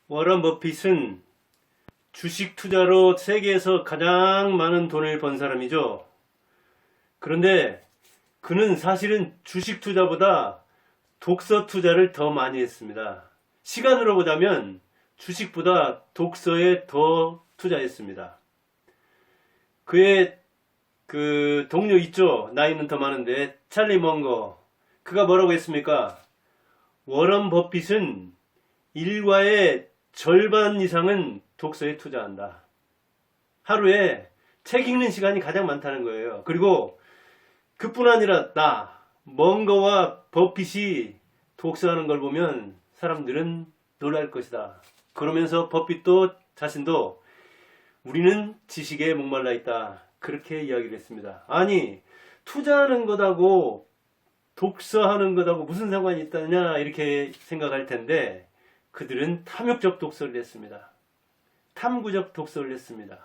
워런 버핏은 주식 투자로 세계에서 가장 많은 돈을 번 사람이죠. 그런데 그는 사실은 주식 투자보다 독서 투자를 더 많이 했습니다. 시간으로 보자면 주식보다 독서에 더 투자했습니다. 그의 그 동료 있죠? 나이는 더 많은데 찰리 먼거. 그가 뭐라고 했습니까? 워런 버핏은 일과의 절반 이상은 독서에 투자한다. 하루에 책 읽는 시간이 가장 많다는 거예요. 그리고 그뿐 아니라 먼거와 버핏이 독서하는 걸 보면 사람들은 놀랄 것이다. 그러면서 버핏도 자신도 우리는 지식에 목말라 있다. 그렇게 이야기를 했습니다. 아니, 투자하는 것하고 독서하는 것하고 무슨 상관이 있다냐 이렇게 생각할 텐데 그들은 탐욕적 독서를 했습니다. 탐구적 독서를 했습니다.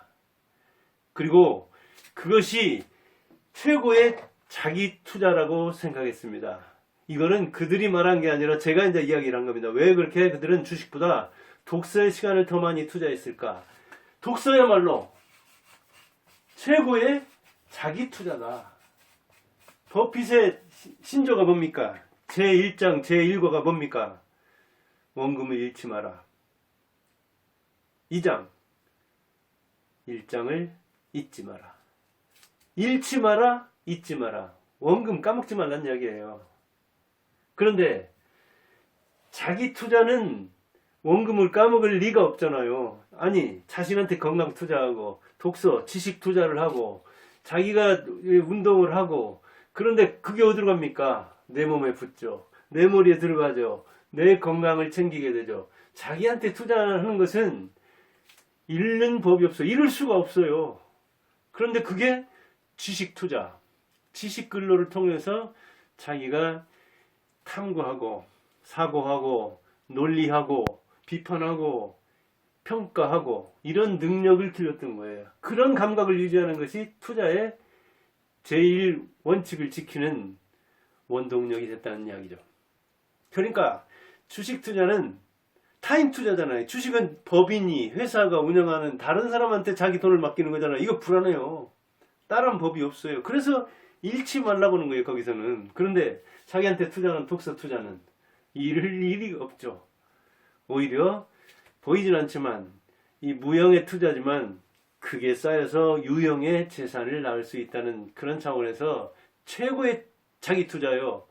그리고 그것이 최고의 자기 투자라고 생각했습니다. 이거는 그들이 말한 게 아니라 제가 이제 이야기를 한 겁니다. 왜 그렇게 그들은 주식보다 독서의 시간을 더 많이 투자했을까? 독서야말로 최고의 자기 투자다. 버핏의 신조가 뭡니까? 제1장 제1과가 뭡니까? 원금을 잃지 마라. 2장 1장을 잊지 마라. 잃지 마라, 잊지 마라. 원금 까먹지 말란 이야기예요. 그런데 자기 투자는 원금을 까먹을 리가 없잖아요. 아니, 자신한테 건강 투자하고 독서, 지식 투자를 하고 자기가 운동을 하고 그런데 그게 어디로 갑니까? 내 몸에 붙죠. 내 머리에 들어가죠. 내 건강을 챙기게 되죠. 자기한테 투자하는 것은 잃는 법이 없어요. 잃을 수가 없어요. 그런데 그게 지식 투자, 지식 근로를 통해서 자기가 탐구하고 사고하고 논리하고 비판하고 평가하고 이런 능력을 길렀던 거예요. 그런 감각을 유지하는 것이 투자의 제일 원칙을 지키는 원동력이 됐다는 이야기죠. 그러니까 주식 투자는 타인 투자잖아요. 주식은 법인이 회사가 운영하는 다른 사람한테 자기 돈을 맡기는 거잖아요. 이거 불안해요. 다른 법이 없어요. 그래서 잃지 말라고 하는 거예요. 거기서는. 그런데 자기한테 투자하는 독서 투자는 잃을 일이 없죠. 오히려 보이진 않지만 이 무형의 투자지만 크게 쌓여서 유형의 재산을 낳을 수 있다는 그런 차원에서 최고의 자기 투자요.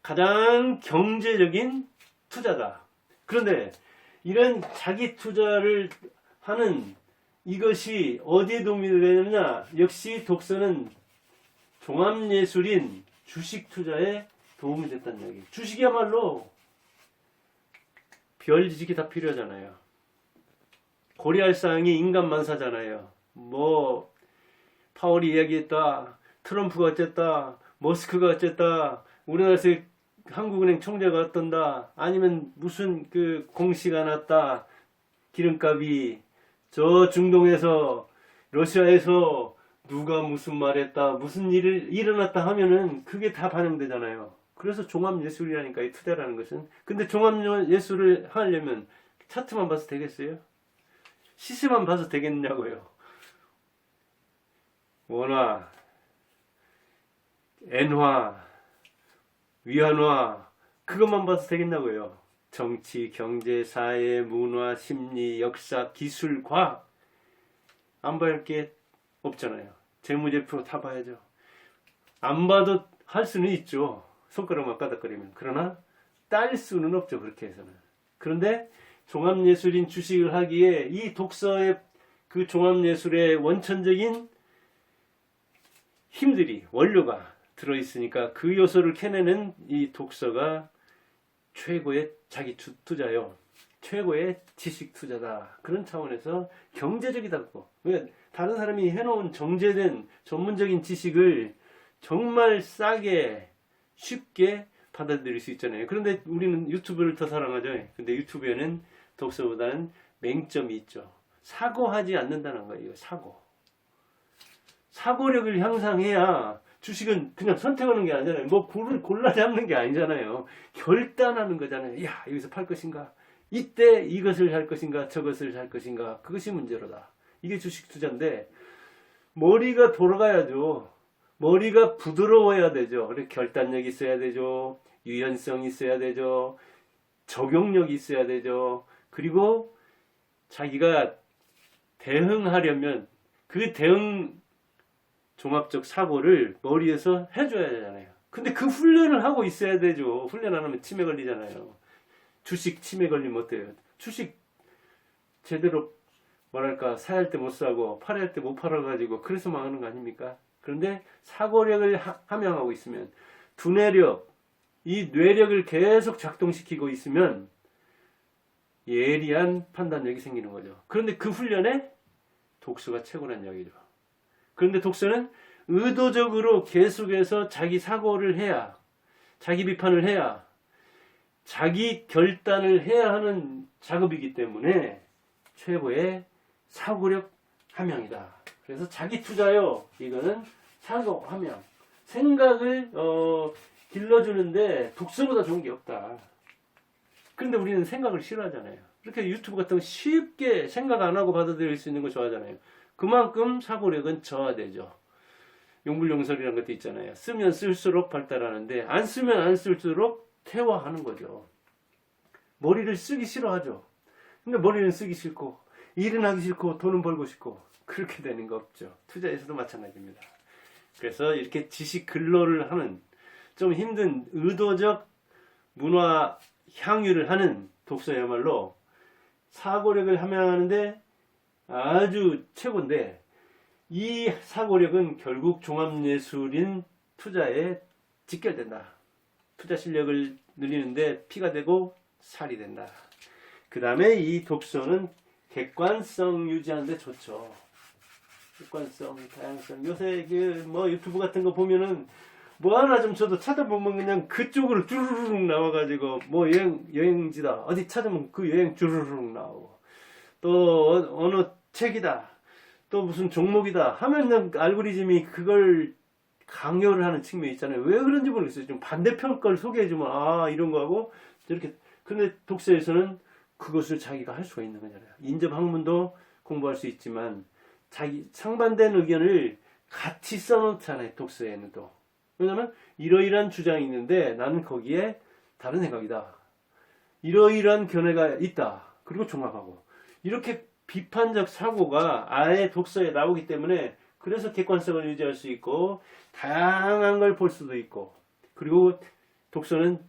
가장 경제적인 투자다. 그런데 이런 자기 투자를 하는 이것이 어디에 도움이 되느냐? 역시 독서는 종합예술인 주식 투자에 도움이 됐다는 이야기. 주식이야말로 별 지식이 다 필요하잖아요. 고리알상이 인간만사잖아요. 파월이 이야기했다. 트럼프가 어쨌다. 머스크가 어쨌다. 우리나라에서 한국은행 총재가 어떤다. 아니면 무슨 그 공시가 났다. 기름값이 저 중동에서 러시아에서 누가 무슨 말했다. 무슨 일을 일어났다 하면은 그게 다 반영되잖아요. 그래서 종합예술이라니까 이 투자라는 것은. 근데 종합예술을 하려면 차트만 봐서 되겠어요? 시세만 봐서 되겠냐고요. 원화, 엔화, 위안화 그것만 봐서 되겠냐고요. 정치, 경제, 사회, 문화, 심리, 역사, 기술, 과학 안 봐야 게 없잖아요. 재무제표 다 봐야죠. 안 봐도 할 수는 있죠. 손가락만 까닥거리면. 그러나 딸 수는 없죠. 그렇게 해서는. 그런데 종합예술인 주식을 하기에 이 독서의 그 종합예술의 원천적인 힘들이 원료가 들어있으니까 그 요소를 캐내는 이 독서가 최고의 자기 투자요. 최고의 지식 투자다. 그런 차원에서 경제적이다고. 왜 다른 사람이 해놓은 정제된 전문적인 지식을 정말 싸게 쉽게 받아들일 수 있잖아요. 그런데 우리는 유튜브를 더 사랑하죠. 근데 유튜브에는 독서보다는 맹점이 있죠. 사고하지 않는다는 거예요. 사고력을 향상해야 주식은 그냥 선택하는 게 아니잖아요. 뭐 골라 잡는 게 아니잖아요. 결단하는 거잖아요. 야, 여기서 팔 것인가? 이때 이것을 할 것인가 저것을 할 것인가 그것이 문제로다. 이게 주식 투자인데 머리가 돌아가야죠. 머리가 부드러워야 되죠. 그리고 결단력이 있어야 되죠. 유연성이 있어야 되죠. 적용력이 있어야 되죠. 그리고 자기가 대응하려면 그 대응 종합적 사고를 머리에서 해줘야 되잖아요. 근데 그 훈련을 하고 있어야 되죠. 훈련 안 하면 치매 걸리잖아요. 주식 치매 걸리면 어때요? 주식 제대로 뭐랄까 사야 할 때 못 사고 팔아야 할 때 못 팔아가지고 그래서 망하는 거 아닙니까? 그런데 사고력을 함양하고 있으면 두뇌력, 이 뇌력을 계속 작동시키고 있으면 예리한 판단력이 생기는 거죠. 그런데 그 훈련에 독서가 최고란 이야기죠. 그런데 독서는 의도적으로 계속해서 자기 사고를 해야, 자기 비판을 해야, 자기 결단을 해야 하는 작업이기 때문에 최고의 사고력 함양이다. 그래서 자기 투자요. 이거는 사고 함양. 생각을 길러주는데 독서보다 좋은 게 없다. 그런데 우리는 생각을 싫어하잖아요. 이렇게 유튜브 같은 거 쉽게 생각 안 하고 받아들일 수 있는 거 좋아하잖아요. 그만큼 사고력은 저하되죠. 용불용설이라는 것도 있잖아요. 쓰면 쓸수록 발달하는데 안 쓰면 안 쓸수록 퇴화하는 거죠. 머리를 쓰기 싫어하죠. 근데 머리는 쓰기 싫고 일은 하기 싫고 돈은 벌고 싶고 그렇게 되는 거 없죠. 투자에서도 마찬가지입니다. 그래서 이렇게 지식 근로를 하는 좀 힘든 의도적 문화 향유를 하는 독서야말로 사고력을 함양하는데 아주 최고인데 이 사고력은 결국 종합예술인 투자에 직결된다. 투자 실력을 늘리는데 피가 되고 살이 된다. 그 다음에 이 독서는 객관성 유지하는데 좋죠. 객관성, 다양성. 요새 뭐 유튜브 같은 거 보면은 뭐 하나 좀 저도 찾아보면 그냥 그쪽으로 주르륵 나와가지고 뭐 여행지다 어디 찾으면 그 여행 주르륵 나오고 또 어느 책이다 또 무슨 종목이다 하면 알고리즘이 그걸 강요를 하는 측면이 있잖아요. 왜 그런지 모르겠어요. 좀 반대편 걸 소개해주면 아 이런 거하고 이렇게. 근데 독서에서는 그것을 자기가 할 수가 있는 거잖아요. 인접 학문도 공부할 수 있지만 자기 상반된 의견을 같이 써놓잖아요. 독서에는 또. 왜냐면 이러이러한 주장이 있는데 나는 거기에 다른 생각이다. 이러이러한 견해가 있다. 그리고 종합하고. 이렇게 비판적 사고가 아예 독서에 나오기 때문에 그래서 객관성을 유지할 수 있고 다양한 걸 볼 수도 있고 그리고 독서는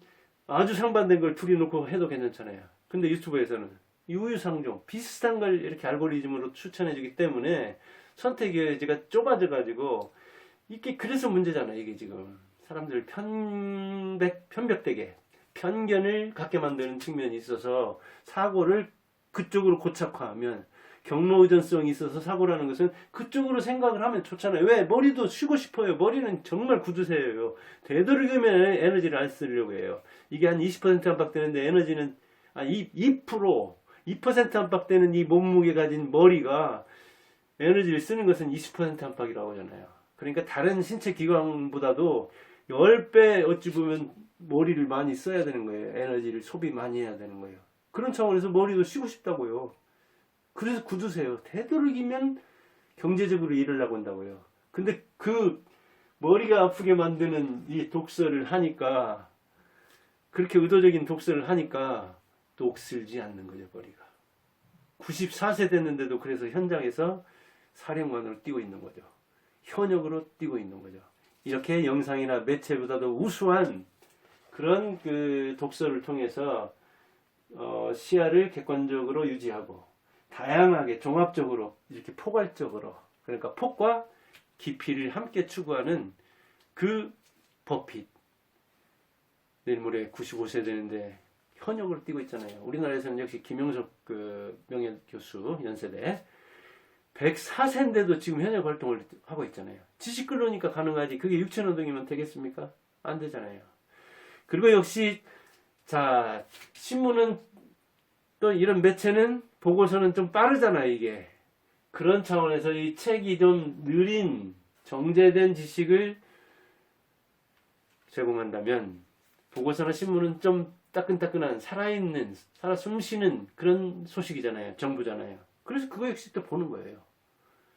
아주 상반된 걸 둘이 놓고 해도 괜찮잖아요. 근데 유튜브에서는 유유상종 비슷한 걸 이렇게 알고리즘으로 추천해 주기 때문에 선택의 여지가 좁아져 가지고 이게 그래서 문제잖아요. 이게 지금 사람들 편벽되게 편견을 갖게 만드는 측면이 있어서 사고를 그쪽으로 고착화하면 경로 의존성이 있어서 사고라는 것은 그쪽으로 생각을 하면 좋잖아요. 왜? 머리도 쉬고 싶어요. 머리는 정말 구두쇠예요. 되도록이면 에너지를 안 쓰려고 해요. 이게 한 20% 안팎되는데 에너지는 2% 안팎되는 이 몸무게 가진 머리가 에너지를 쓰는 것은 20% 안팎이라고 하잖아요. 그러니까 다른 신체 기관보다도 10배 어찌 보면 머리를 많이 써야 되는 거예요. 에너지를 소비 많이 해야 되는 거예요. 그런 차원에서 머리도 쉬고 싶다고요. 그래서 굳으세요. 되도록이면 경제적으로 일을 하고 한다고요. 근데 그 머리가 아프게 만드는 이 독서를 하니까 그렇게 의도적인 독서를 하니까 녹슬지 않는 거죠. 머리가. 94세 됐는데도 그래서 현장에서 사령관으로 뛰고 있는 거죠. 현역으로 뛰고 있는 거죠. 이렇게 영상이나 매체보다도 우수한 그런 그 독서를 통해서 시야를 객관적으로 유지하고 다양하게 종합적으로 이렇게 포괄적으로 그러니까 폭과 깊이를 함께 추구하는 그 버핏 내일 모레 95세 되는데 현역으로 뛰고 있잖아요. 우리나라에서는 역시 김영석 그 명예교수 연세대 104세인데도 지금 현역 활동을 하고 있잖아요. 지식 근로니까 가능하지. 그게 육체노동이면 되겠습니까? 안 되잖아요. 그리고 역시 자 신문은 또 이런 매체는 보고서는 좀 빠르잖아요. 이게 그런 차원에서 이 책이 좀 느린 정제된 지식을 제공한다면 보고서나 신문은 좀 따끈따끈한 살아있는 살아 숨쉬는 그런 소식이잖아요. 정부잖아요. 그래서 그거 역시 또 보는 거예요.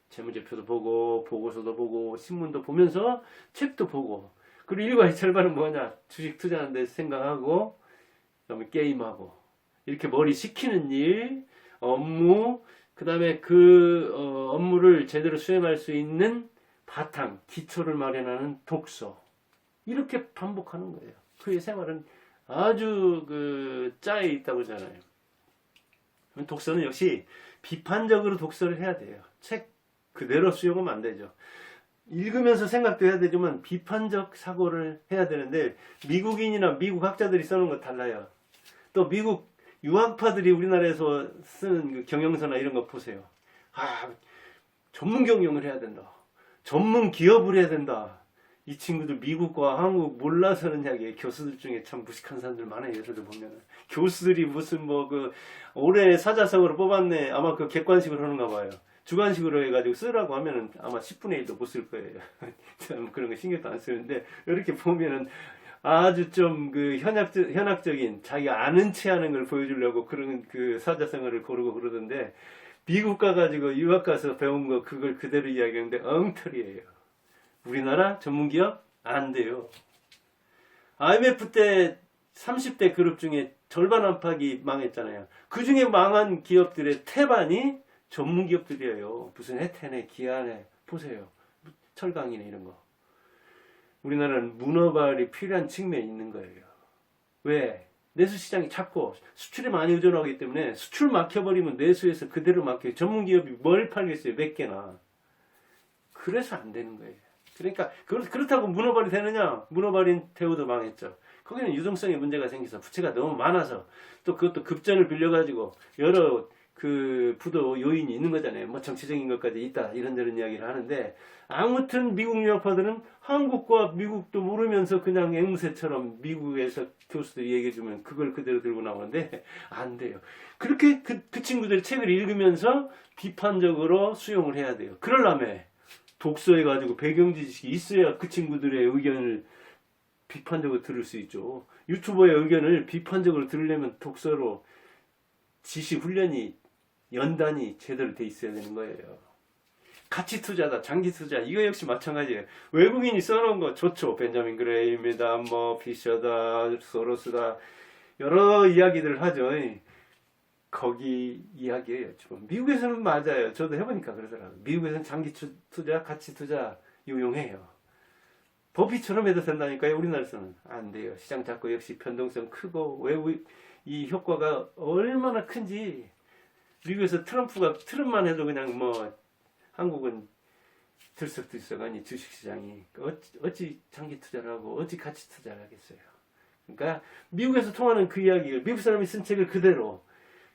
재무제표도 보고 보고서도 보고 신문도 보면서 책도 보고 그리고 일과의 절반은 뭐냐 주식 투자하는 데 생각하고 그다음에 게임하고 이렇게 머리 식히는 일 업무 그 다음에 그 업무를 제대로 수행할 수 있는 바탕 기초를 마련하는 독서 이렇게 반복하는 거예요. 그의 생활은 아주 그 짜여 있다고 하잖아요. 독서는 역시 비판적으로 독서를 해야 돼요. 책 그대로 수용하면 안 되죠. 읽으면서 생각도 해야 되지만 비판적 사고를 해야 되는데 미국인이나 미국 학자들이 써놓은 거 달라요. 또 미국 유학파들이 우리나라에서 쓰는 그 경영서나 이런 거 보세요. 아, 전문 경영을 해야 된다. 전문 기업을 해야 된다. 이 친구들 미국과 한국 몰라서는 이야기에 교수들 중에 참 무식한 사람들 많아요. 예를 들어 보면 교수들이 무슨 뭐 그 올해 사자성어로 뽑았네. 아마 그 객관식으로 하는가 봐요. 주관식으로 해가지고 쓰라고 하면은 아마 10분의 1도 못 쓸 거예요. 참 그런 거 신경도 안 쓰는데 이렇게 보면은 아주 좀 그 현학적인 자기가 아는 체 하는 걸 보여주려고 그런 그 사자성어를 고르고 그러던데 미국 가가지고 유학 가서 배운 거 그걸 그대로 이야기하는데 엉터리예요. 우리나라 전문기업 안 돼요. IMF 때 30대 그룹 중에 절반 안팎이 망했잖아요. 그 중에 망한 기업들의 태반이 전문기업들이에요. 무슨 해태네, 기아네, 보세요. 철강이네 이런 거. 우리나라는 문어발이 필요한 측면이 있는 거예요. 왜? 내수 시장이 작고 수출에 많이 의존하기 때문에 수출 막혀버리면 내수에서 그대로 막혀요. 전문기업이 뭘 팔겠어요? 몇 개나. 그래서 안 되는 거예요. 그러니까 그렇다고 문어발이 되느냐? 문어발인 대우도 망했죠. 거기는 유동성에 문제가 생겨서 부채가 너무 많아서 또 그것도 급전을 빌려가지고 여러 그 부도 요인이 있는 거잖아요. 뭐 정치적인 것까지 있다 이런 이야기를 하는데 아무튼 미국 유학파들은 한국과 미국도 모르면서 그냥 앵무새처럼 미국에서 교수들이 얘기해주면 그걸 그대로 들고 나오는데 안 돼요. 그렇게 그 친구들 책을 읽으면서 비판적으로 수용을 해야 돼요. 그러려면 독서해가지고 배경 지식이 있어야 그 친구들의 의견을 비판적으로 들을 수 있죠. 유튜버의 의견을 비판적으로 들으려면 독서로 지식 훈련이 연단이 제대로 돼 있어야 되는 거예요. 가치 투자다, 장기 투자 이거 역시 마찬가지예요. 외국인이 써놓은 거 좋죠. 벤자민 그레이입니다, 뭐 피셔다, 소로스다 여러 이야기들을 하죠. 거기 이야기예요. 지금 미국에서는 맞아요. 저도 해보니까 그러더라고요. 미국에서는 장기 투자, 가치 투자 유용해요. 버핏처럼 해도 된다니까요. 우리나라에서는 안 돼요. 시장 작고 역시 변동성 크고 외국 이 효과가 얼마나 큰지 미국에서 트럼프만 해도 그냥 뭐 한국은 들썩들썩하니 주식시장이 어찌 장기 투자를 하고 어찌 가치 투자를 하겠어요. 그러니까 미국에서 통하는 그 이야기를 미국 사람이 쓴 책을 그대로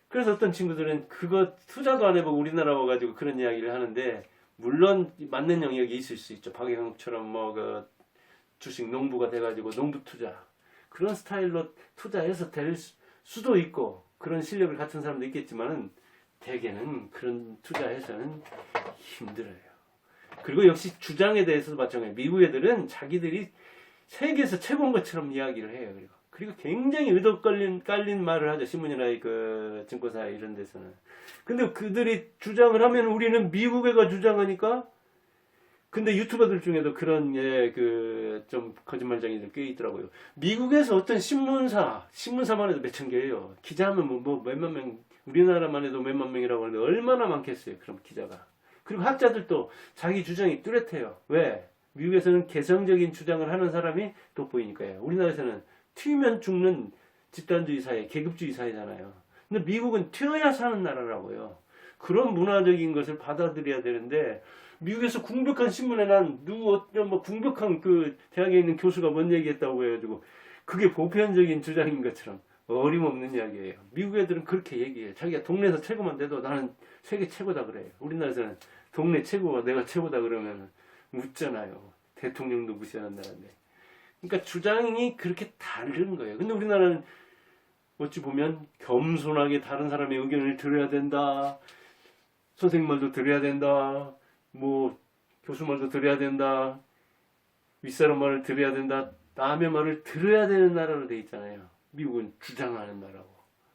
그래서 어떤 친구들은 그거 투자도 안 해보고 우리나라 와가지고 그런 이야기를 하는데 물론 맞는 영역이 있을 수 있죠. 박영욱처럼 뭐 그 주식 농부가 돼가지고 농부 투자 그런 스타일로 투자해서 될 수도 있고 그런 실력을 갖춘 사람도 있겠지만은 대개는 그런 투자해서는 힘들어요. 그리고 역시 주장에 대해서도 마찬가지예요. 미국 애들은 자기들이 세계에서 최고인 것처럼 이야기를 해요. 그리고 굉장히 의도 깔린 말을 하죠. 신문이나 그 증권사 이런 데서는. 근데 그들이 주장을 하면 우리는 미국 애가 주장하니까 근데 유튜버들 중에도 그런 그 좀 거짓말쟁이들 꽤 있더라고요. 미국에서 어떤 신문사만 해도 몇천 개예요. 기자하면 뭐 몇만 명 우리나라만 해도 몇만 명이라고 하는데 얼마나 많겠어요. 그럼 기자가. 그리고 학자들도 자기 주장이 뚜렷해요. 왜? 미국에서는 개성적인 주장을 하는 사람이 돋보이니까요. 우리나라에서는 튀면 죽는 집단주의 사회, 계급주의 사회잖아요. 근데 미국은 튀어야 사는 나라라고요. 그런 문화적인 것을 받아들여야 되는데 미국에서 궁벽한 신문에 난 어떤 뭐 궁벽한 그 대학에 있는 교수가 뭔 얘기했다고 해가지고 그게 보편적인 주장인 것처럼 어림없는 이야기예요. 미국 애들은 그렇게 얘기해요. 자기가 동네에서 최고만 돼도 나는 세계 최고다 그래요. 우리나라에서는 동네 최고가 내가 최고다 그러면 묻잖아요. 대통령도 무시한다는데. 그러니까 주장이 그렇게 다른 거예요. 근데 우리나라는 어찌 보면 겸손하게 다른 사람의 의견을 들어야 된다. 선생님 말도 들어야 된다. 뭐 교수 말도 들어야 된다. 윗사람 말을 들어야 된다. 남의 말을 들어야 되는 나라로 돼 있잖아요. 미국은 주장하는 나라고.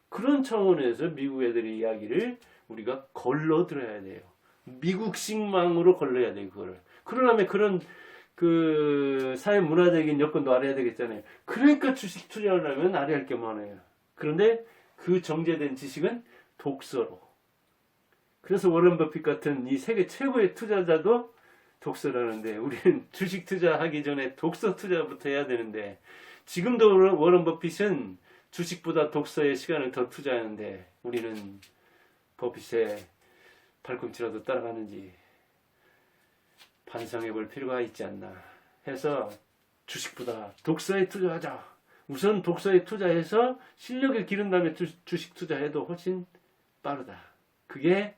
그런 차원에서 미국 애들의 이야기를 우리가 걸러 들어야 돼요. 미국식망으로 걸러야 돼요, 그거를. 그러려면 그런 그 사회 문화적인 여건도 알아야 되겠잖아요. 그러니까 주식 투자를 하면 알아야 할 게 많아요. 그런데 그 정제된 지식은 독서로. 그래서 워런 버핏 같은 이 세계 최고의 투자자도 독서라는데, 우리는 주식 투자하기 전에 독서 투자부터 해야 되는데, 지금도 워런 버핏은 주식보다 독서에 시간을 더 투자하는데, 우리는 버핏의 발꿈치라도 따라가는지 반성해 볼 필요가 있지 않나 해서, 주식보다 독서에 투자하자. 우선 독서에 투자해서 실력을 기른 다음에 주식 투자해도 훨씬 빠르다. 그게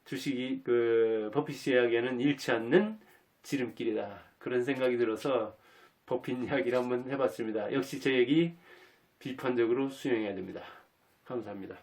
주식이 버핏이 이야기하는 잃지 않는 지름길이다. 그런 생각이 들어서 버핏 이야기를 한번 해봤습니다. 역시 제 얘기 비판적으로 수용해야 됩니다. 감사합니다.